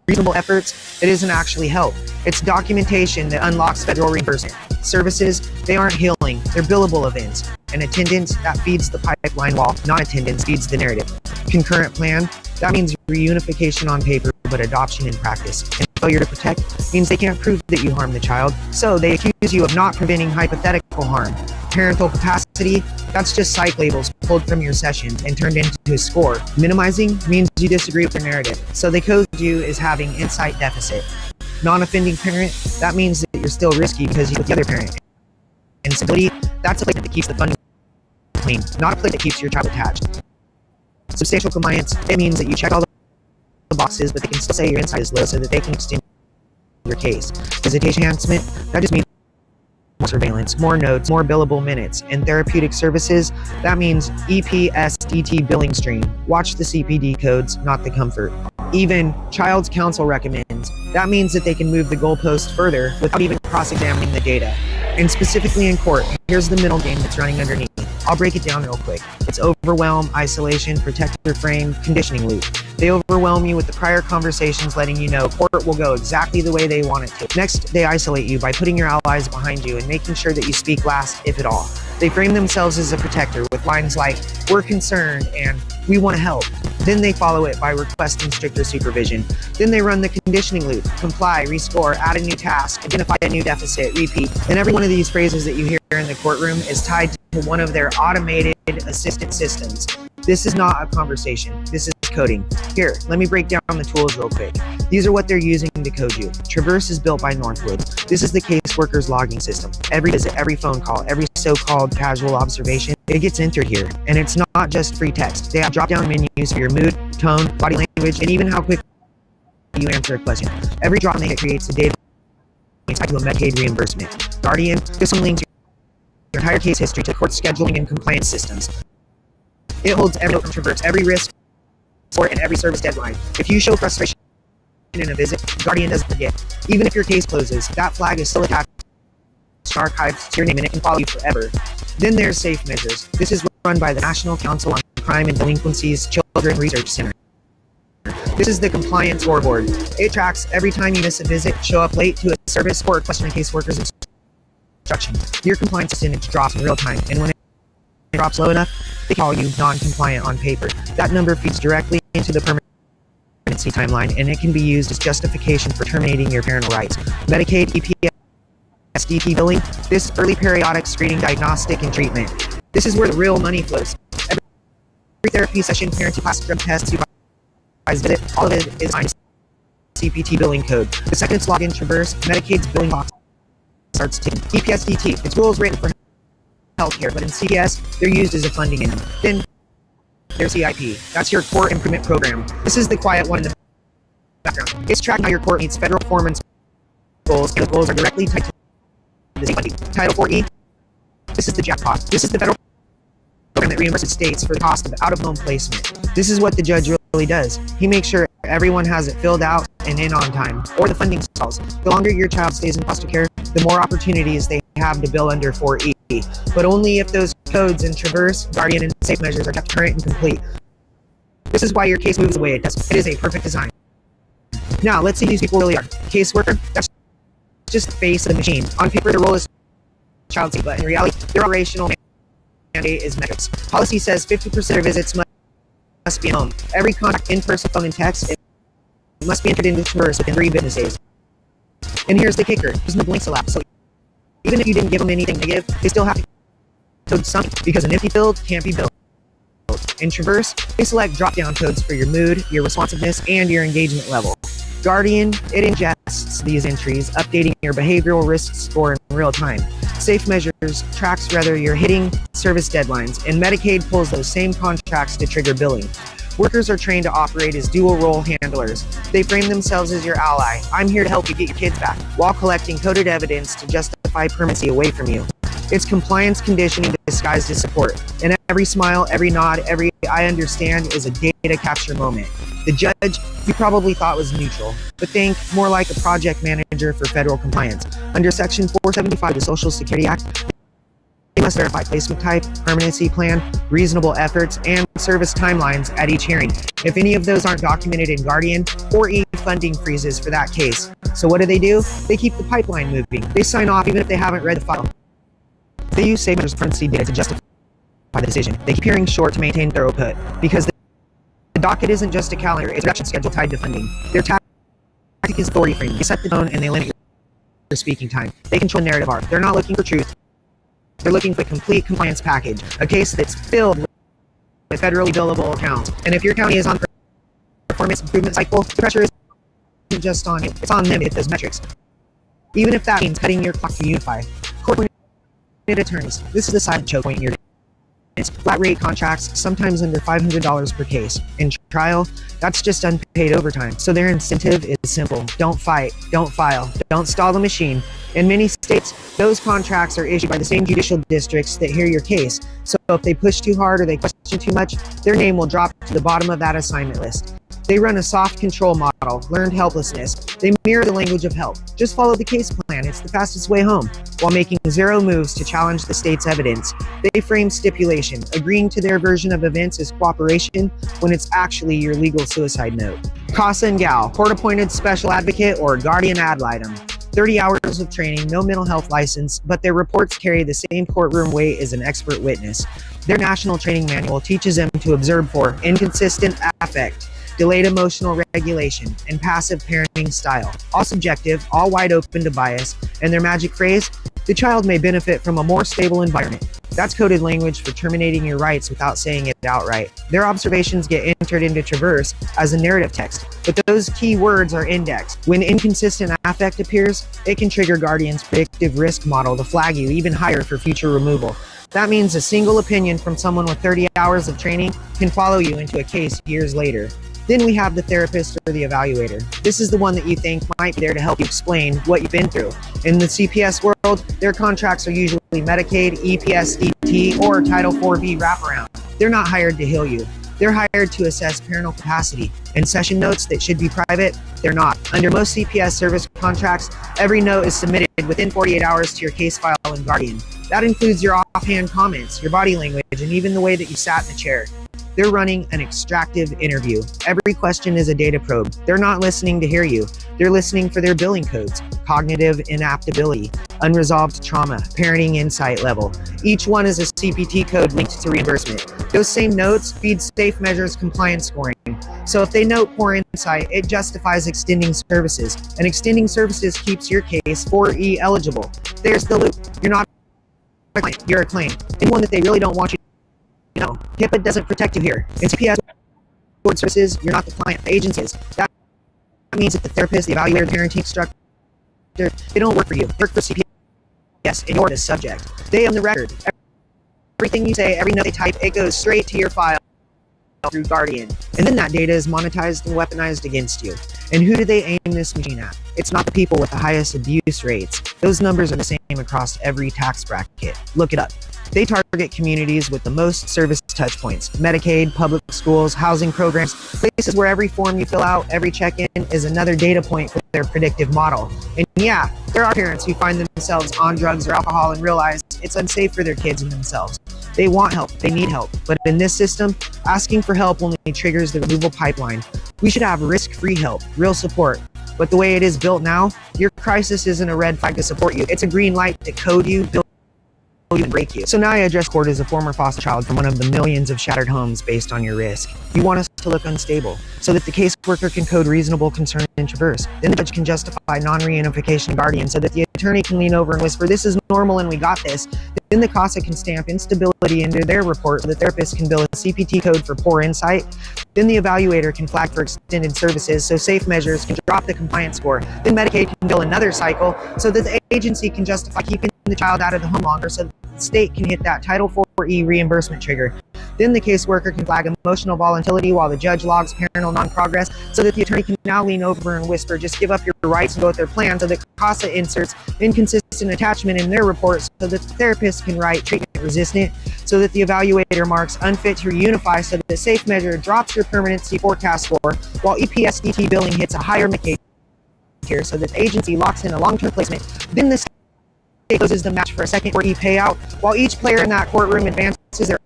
Reasonable efforts, it isn't actually help. It's documentation that unlocks federal reimbursement. Services, they aren't healing, they're billable events. And attendance, that feeds the pipeline wall. Non-attendance feeds the narrative. Concurrent plan, that means reunification on paper, but adoption in practice. And failure to protect means they can't prove that you harmed the child, so they accuse you of not preventing hypothetical harm. Parental capacity, that's just psych labels pulled from your sessions and turned into a score. Minimizing means you disagree with their narrative, so they code you as having insight deficit. Non-offending parent, that means that you're still risky because you're with the other parent. And stability, that's a plate that keeps the funding clean, not a plate that keeps your child attached. Substantial compliance, it means that you check all the boxes, but they can still say your inside is low so that they can extend your case. Visitation enhancement, that just means more surveillance, more notes, more billable minutes. And therapeutic services, that means EPSDT billing stream. Watch the CPD codes, not the comfort. Even child's counsel recommends. That means that they can move the goalpost further without even cross-examining the data. And specifically in court, here's the middle game that's running underneath. I'll break it down real quick. It's overwhelm, isolation, protector frame, conditioning loop. They overwhelm you with the prior conversations letting you know court will go exactly the way they want it to. Next, they isolate you by putting your allies behind you and making sure that you speak last, if at all. They frame themselves as a protector with lines like, "We're concerned," and "We want to help." Then they follow it by requesting stricter supervision. Then they run the conditioning loop: comply, rescore, add a new task, identify a new deficit, repeat. And every one of these phrases that you hear in the courtroom is tied to one of their automated assistant systems. This is not a conversation. This is coding. Here, let me break down the tools real quick. These are what they're using to code you. Traverse is built by Northwood. This is the caseworker's logging system. Every visit, every phone call, every so-called casual observation, it gets entered here. And it's not just free text. They have drop-down menus for your mood, tone, body language, and even how quick you answer a question. Every drop they hit creates a data tied to a Medicaid reimbursement. Guardian, this one links your entire case history to court scheduling and compliance systems. It holds every note from Traverse, every risk, sort, and every service deadline. If you show frustration in a visit, Guardian doesn't forget. Even if your case closes, that flag is still attached archived to your name and it can follow you forever. Then there's Safe Measures. This is run by the National Council on Crime and Delinquency's Children Research Center. This is the compliance scoreboard. It tracks every time you miss a visit, show up late to a service, or question a caseworker's instruction. Your compliance percentage drops in real time, and when it drops low enough, they call you non-compliant on paper. That number feeds directly into the permanency timeline, and it can be used as justification for terminating your parental rights. Medicaid, EPS, DT billing, this early periodic screening, diagnostic, and treatment. This is where the real money flows. Every therapy session, parenting class, drug test, visit, all of it is signed CPT billing code. The second it's logged in Traverse, Medicaid's billing box starts ticking. EPS DT, it's rules written for healthcare, but in CPS, they're used as a funding engine. Then there's CIP, that's your core improvement program. This is the quiet one in the background. It's tracking how your court meets federal performance goals, and the goals are directly tied to the state funding. Title 4E, this is the jackpot. This is the federal program that reimburses states for the cost of out-of-home placement. This is what the judge really does. He makes sure everyone has it filled out and in on time, or the funding stalls. The longer your child stays in foster care, the more opportunities they have to bill under 4E, but only if those codes in Traverse, Guardian, and Safe Measures are kept current and complete. This is why your case moves the way it does. It is a perfect design. Now, let's see who these people really are. Caseworker, that's just the face of the machine. On paper, their role is child safety, but in reality, their operational mandate is metrics. Policy says 50% of visits must be at home. Every contact, in-person, phone, and text, it must be entered into Traverse within 3 business days. And here's the kicker. There's no blanks allowed. So even if you didn't give them anything to give, they still have to code something, because an empty field can't be billed. In Traverse, they select drop-down codes for your mood, your responsiveness, and your engagement level. Guardian, it ingests these entries, updating your behavioral risk score in real time. Safe Measures tracks whether you're hitting service deadlines, and Medicaid pulls those same contracts to trigger billing. Workers are trained to operate as dual-role handlers. They frame themselves as your ally. I'm here to help you get your kids back, while collecting coded evidence to justify permanency away from you. It's compliance conditioning disguised as support. And every smile, every nod, every I understand is a data capture moment. The judge, you probably thought was neutral, but think more like a project manager for federal compliance. Under Section 475 of the Social Security Act, they must verify placement type, permanency plan, reasonable efforts, and service timelines at each hearing. If any of those aren't documented in Guardian, 4E funding freezes for that case. So what do? They keep the pipeline moving. They sign off even if they haven't read the file. They use Safe Measures permanency data to justify the decision. They keep hearings short to maintain throughput, because the docket isn't just a calendar, it's a production schedule tied to funding. Their tactic is authority framing. They set the tone and they limit your speaking time. They control the narrative arc. They're not looking for truth. They're looking for a complete compliance package, a case that's filled with federally billable accounts. And if your county is on performance improvement cycle, the pressure isn't just on you, it's on them to hit those metrics. Even if that means cutting your clock to unify. Court-appointed attorneys, this is the silent choke point in your defense. Flat rate contracts, sometimes under $500 per case. In trial, that's just unpaid overtime. So their incentive is simple. Don't fight, don't file, don't stall the machine. In many states, those contracts are issued by the same judicial districts that hear your case. So if they push too hard or they question too much, their name will drop to the bottom of that assignment list. They run a soft control model, learned helplessness. They mirror the language of help. Just follow the case plan, it's the fastest way home. While making zero moves to challenge the state's evidence, they frame stipulation, agreeing to their version of events as cooperation when it's actually your legal suicide note. Casa and Gal, court-appointed special advocate or guardian ad litem. 30 hours of training, no mental health license, but their reports carry the same courtroom weight as an expert witness. Their national training manual teaches them to observe for inconsistent affect, delayed emotional regulation, and passive parenting style. All subjective, all wide open to bias, and their magic phrase, the child may benefit from a more stable environment. That's coded language for terminating your rights without saying it outright. Their observations get entered into Traverse as a narrative text, but those key words are indexed. When inconsistent affect appears, it can trigger Guardian's predictive risk model to flag you even higher for future removal. That means a single opinion from someone with 30 hours of training can follow you into a case years later. Then we have the therapist or the evaluator. This is the one that you think might be there to help you explain what you've been through. In the CPS world, their contracts are usually Medicaid, EPS, DT, or Title 4B wraparound. They're not hired to heal you. They're hired to assess parental capacity, and session notes that should be private, they're not. Under most CPS service contracts, every note is submitted within 48 hours to your case file and guardian. That includes your offhand comments, your body language, and even the way that you sat in the chair. They're running an extractive interview. Every question is a data probe. They're not listening to hear you. They're listening for their billing codes, cognitive inaptability, unresolved trauma, parenting insight level. Each one is a CPT code linked to reimbursement. Those same notes feed Safe Measures compliance scoring. So if they note poor insight, it justifies extending services. And extending services keeps your case 4E eligible. There's the loop. You're not a client, you're a claim. Anyone that they really don't want you to know. HIPAA doesn't protect you here. In CPS board services, you're not the client, the agency is. That means that the therapist, the evaluator, the parenting instructor, they don't work for you. They work for CPS, and you're the subject. They own the record. Everything you say, every note they type, it goes straight to your file through Guardian. And then that data is monetized and weaponized against you. And who do they aim this machine at? It's not the people with the highest abuse rates. Those numbers are the same across every tax bracket. Look it up. They target communities with the most service touch points: Medicaid, public schools, housing programs, places where every form you fill out, every check-in is another data point for their predictive model. And yeah, there are parents who find themselves on drugs or alcohol and realize it's unsafe for their kids and themselves. They want help, they need help. But in this system, asking for help only triggers the removal pipeline. We should have risk-free help, real support. But the way it is built now, your crisis isn't a red flag to support you. It's a green light to code you, build you, and break you. So now I address court as a former foster child from one of the millions of shattered homes based on your risk. You want us to look unstable so that the caseworker can code reasonable concern and traverse. Then the judge can justify non-reunification and guardian so that the attorney can lean over and whisper, "This is normal and we got this." Then the CASA can stamp instability into their report so the therapist can bill a CPT code for poor insight. Then the evaluator can flag for extended services so Safe Measures can drop the compliance score. Then Medicaid can bill another cycle so that the agency can justify keeping the child out of the home longer so that the state can hit that Title 4E reimbursement trigger. Then the caseworker can flag emotional volatility while the judge logs parental non-progress so that the attorney can now lean over and whisper, "Just give up your rights and go with their plan," so that CASA inserts inconsistent attachment in their report so that the therapist can write treatment resistant, so that the evaluator marks unfit to reunify so that the Safe Measure drops your permanency forecast score while EPSDT billing hits a higher Medicaid tier so that the agency locks in a long-term placement. Then the state closes the match for a second 4E payout while each player in that courtroom advances their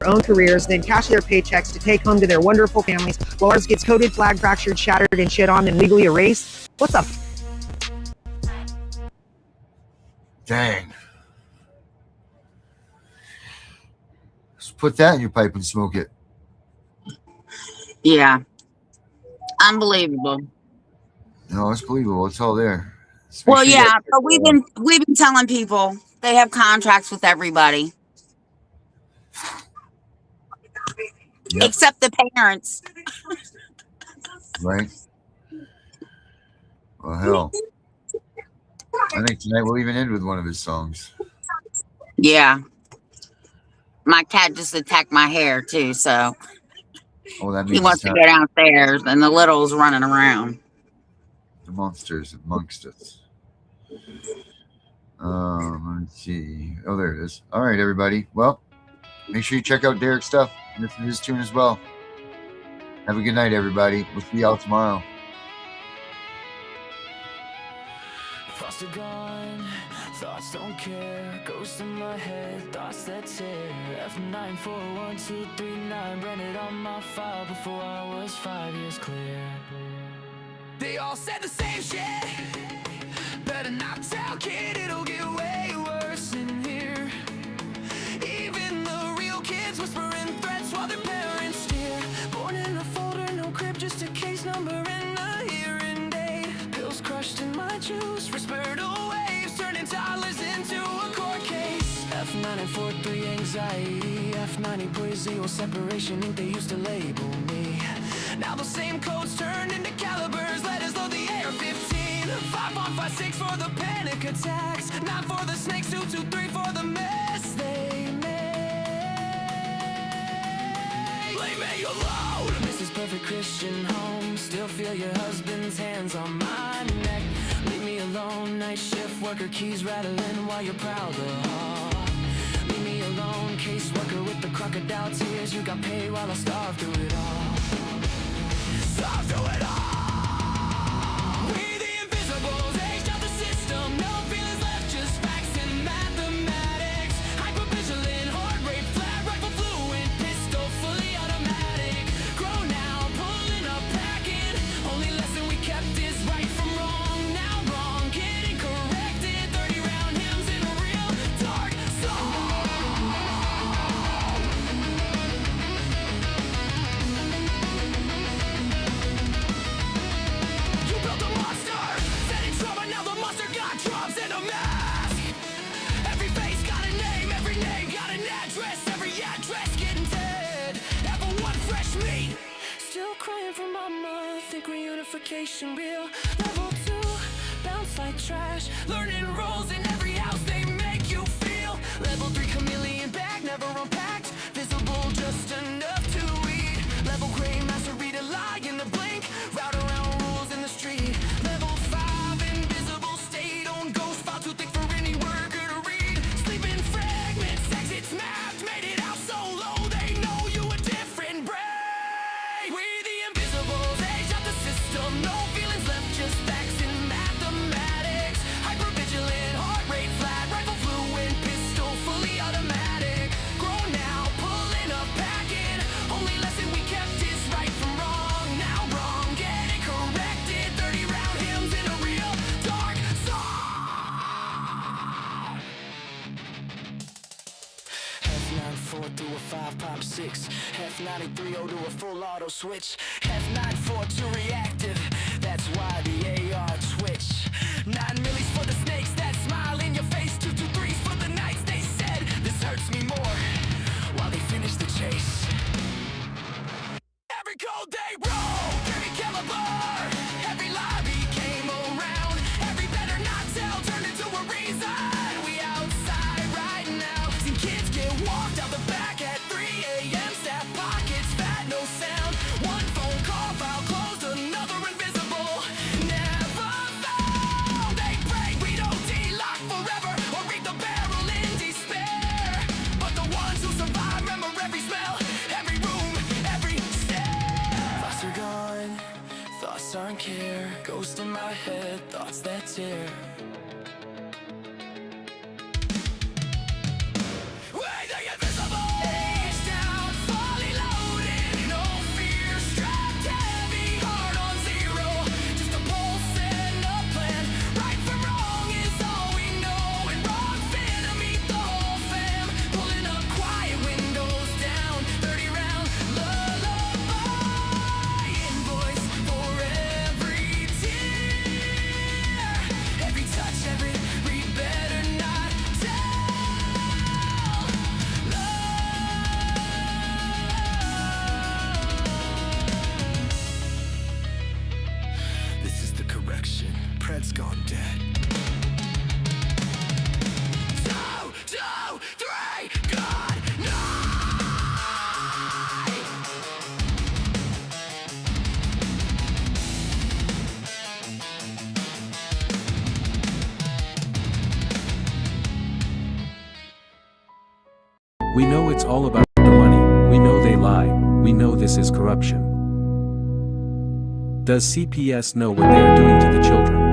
own careers, then cash their paychecks to take home to their wonderful families while ours gets coded, flagged, fractured, shattered, and shit on and legally erased. What the Dang. Let's put that in your pipe and smoke it. Yeah. Unbelievable. No, it's believable. It's all there. Well, yeah, but we've been telling people they have contracts with everybody. Yep. Except the parents. Right. Well, hell. I think tonight we'll even end with one of his songs. Yeah. My cat just attacked my hair too, so Oh, that means he wants to go downstairs and the little's running around. The monsters amongst us. Let's see. Oh, there it is. All right, everybody. Well, make sure you check out Derek's stuff. Listen to his tune as well. Have a good night, everybody. We'll see y'all tomorrow. Foster gone, thoughts don't care. Ghosts in my head, thoughts that tear. F941239 branded on my file before I was 5 years clear. They all said the same shit. Better not tell, kid, it'll get way worse in here. Even the real kids whispering threats while their parents steer. Born in a folder, no crib, just a case number and a hearing date. Pills crushed in my juice, respiratory waves turning toddlers into a court case. F943 anxiety, F90.0 separation, ink they used to label me. Now the same codes turned into calibers, letters load the AR-15. 5156 for the panic attacks, 9 for the snakes, 223 for the mess they made. Leave me alone. Mrs. Perfect Christian home, still feel your husband's hands on my neck. Leave me alone, night shift worker, keys rattling while you're proud the hall. Leave me alone. young caseworker with the crocodile tears. You got paid while I starved through it all. Starved through it all. We the invisibles, aged out the system. No feelings left, just facts and mathematics. Hypervigilant, heart rate, flat rifle, fluent, pistol, fully automatic. Grown now, pulling up, packing. Only lesson we kept is right from wrong. Now wrong, getting corrected. 30-round hymns in a real dark song. You built a monster, setting trauma, now the monster got drums and a mask. Every face got a name got an address, every address getting dead. Ever one fresh meat, still crying for mama, think reunification real. Level 2, bounce like trash, learning roles in every house they make you feel. Level 3, chameleon bag, never unpacked, visible just enough to eat. Level gray, master read a lie in the blink, route around rules in the street. Level 5, invisible state, own ghost file too thick for any worker to read. Sleeping fragments, exits mapped, made it out so low they know you a different breed. We the invisibles, age out the system, no feelings left, just facts and mathematics. Hypervigilant, heart rate flat, rifle fluent, pistol fully automatic. Grown now, pulling up, packing. Only lesson we kept is right from wrong. Now wrong, getting corrected. 30-round hymns in a real dark song. F94 through a 5 pop 6. F93 to a full auto switch. F94 to reactive. That's why the AR twitch. 9 millis for the snakes that smile in your face. 223s for the nights they said this hurts me more. While they finish the chase. Every cold day roll, every caliber, every lobby came around. Every better not tell turned into a reason. We outside right now. Seen kids get walked out the back at 3 a.m. Staff pockets, fat, no sound. One phone call, file closed, another invisible. Never found. They pray we don't de-lock forever or read the barrel in despair. But the ones who survive remember every smell, every room, every stare. Thoughts are gone, thoughts aren't care. Ghost in my head, thoughts that tear. We're the invisible. Aged out, fully loaded. No fear, strapped heavy, heart on zero. Just a pulse and a plan. Right from wrong is all we know. And wrong fin to meet the whole fam. Pulling up quiet windows down. 30-round lullaby. Invoice for every tear. Every touch, every read, better not tell. This is the correction. Pred's gone dead. 2, 2, 3, good night. We know it's all about the money, we know they lie, we know this is corruption. Does CPS know what they are doing to the children?